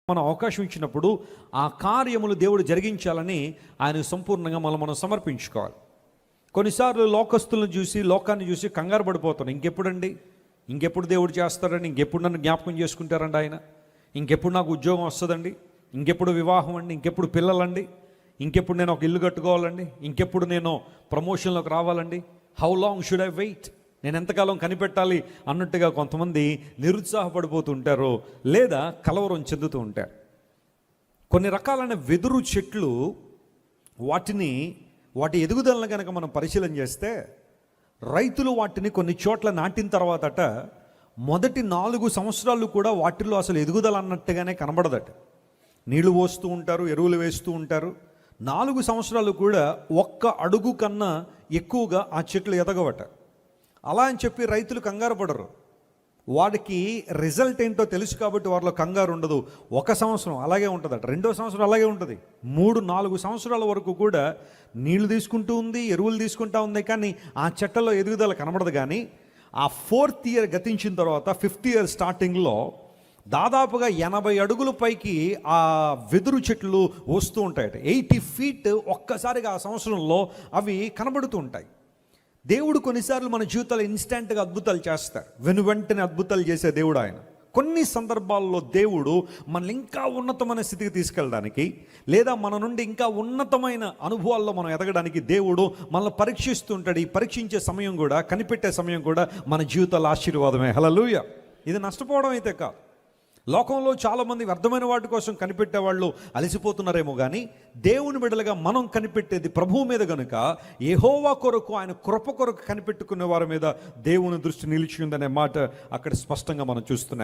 మనం అవకాశం ఇచ్చినప్పుడు ఆ కార్యములు దేవుడు జరిగించాలని ఆయన సంపూర్ణంగా మనం సమర్పించుకోవాలి. కొన్నిసార్లు లోకస్తులను చూసి లోకాన్ని చూసి కంగారు పడిపోతాను. ఇంకెప్పుడు దేవుడు చేస్తాడండి, ఇంకెప్పుడు నన్ను జ్ఞాపకం చేసుకుంటారండి ఆయన, ఇంకెప్పుడు నాకు ఉద్యోగం వస్తుందండి, ఇంకెప్పుడు వివాహం అండి, ఇంకెప్పుడు పిల్లలండి, ఇంకెప్పుడు నేను ఒక ఇల్లు కట్టుకోవాలండి, ఇంకెప్పుడు నేను ప్రమోషన్లోకి రావాలండి, how long should I wait, నేను ఎంతకాలం కనిపెట్టాలి అన్నట్టుగా కొంతమంది నిరుత్సాహపడిపోతుంటారు, లేదా కలవరం చెందుతూ ఉంటారు. కొన్ని రకాలైన వెదురు చెట్లు వాటి ఎదుగుదలను కనుక మనం పరిశీలన చేస్తే, రైతులు వాటిని కొన్ని చోట్ల నాటిన తర్వాతట మొదటి 4 సంవత్సరాలు కూడా వాటిల్లో అసలు ఎదుగుదల అన్నట్టుగానే కనబడదట. నీళ్లు పోస్తూ ఉంటారు, ఎరువులు వేస్తూ ఉంటారు. 4 సంవత్సరాలు కూడా 1 అడుగు కన్నా ఎక్కువగా ఆ చెట్లు ఎదగవట. అలా అని చెప్పి రైతులు కంగారు పడరు. వాడికి రిజల్ట్ ఏంటో తెలుసు కాబట్టి వారిలో కంగారు ఉండదు. 1 సంవత్సరం అలాగే ఉంటుందట, 2వ సంవత్సరం అలాగే ఉంటుంది, 3-4 సంవత్సరాల వరకు కూడా నీళ్లు తీసుకుంటూ ఉంది, ఎరువులు తీసుకుంటూ ఉంది, కానీ ఆ చెట్లలో ఎదుగుదల కనబడదు. కానీ ఆ 4th ఇయర్ గతించిన తర్వాత 5th ఇయర్ స్టార్టింగ్లో దాదాపుగా 80 అడుగుల పైకి ఆ వెదురు చెట్లు వస్తూ ఉంటాయట. 80 feet ఒక్కసారిగా ఆ సంవత్సరంలో అవి కనబడుతూ ఉంటాయి. దేవుడు కొన్నిసార్లు మన జీవితాలు ఇన్స్టెంట్గా అద్భుతాలు చేస్తారు, వెంటనే అద్భుతాలు చేసే దేవుడు ఆయన. కొన్ని సందర్భాల్లో దేవుడు మనల్ని ఇంకా ఉన్నతమైన స్థితికి తీసుకెళ్ళడానికి, లేదా మన నుండి ఇంకా ఉన్నతమైన అనుభవాల్లో మనం ఎదగడానికి దేవుడు మనల్ని పరీక్షిస్తుంటాడు. ఈ పరీక్షించే సమయం కూడా, కనిపెట్టే సమయం కూడా మన జీవితాల ఆశీర్వాదమే. హల్లెలూయా. ఇది నష్టపోవడం అయితే కాదు. లోకంలో చాలామంది వ్యర్థమైన వాటి కోసం కనిపెట్టే వాళ్ళు అలసిపోతున్నారేమో, కానీ దేవుని బిడ్డలుగా మనం కనిపెట్టేది ప్రభువు మీద గనుక, యెహోవా కొరకు, ఆయన కృప కొరకు కనిపెట్టుకునే వారి మీద దేవుని దృష్టి నిలిచి ఉందనే మాట అక్కడ స్పష్టంగా మనం చూస్తున్నాం.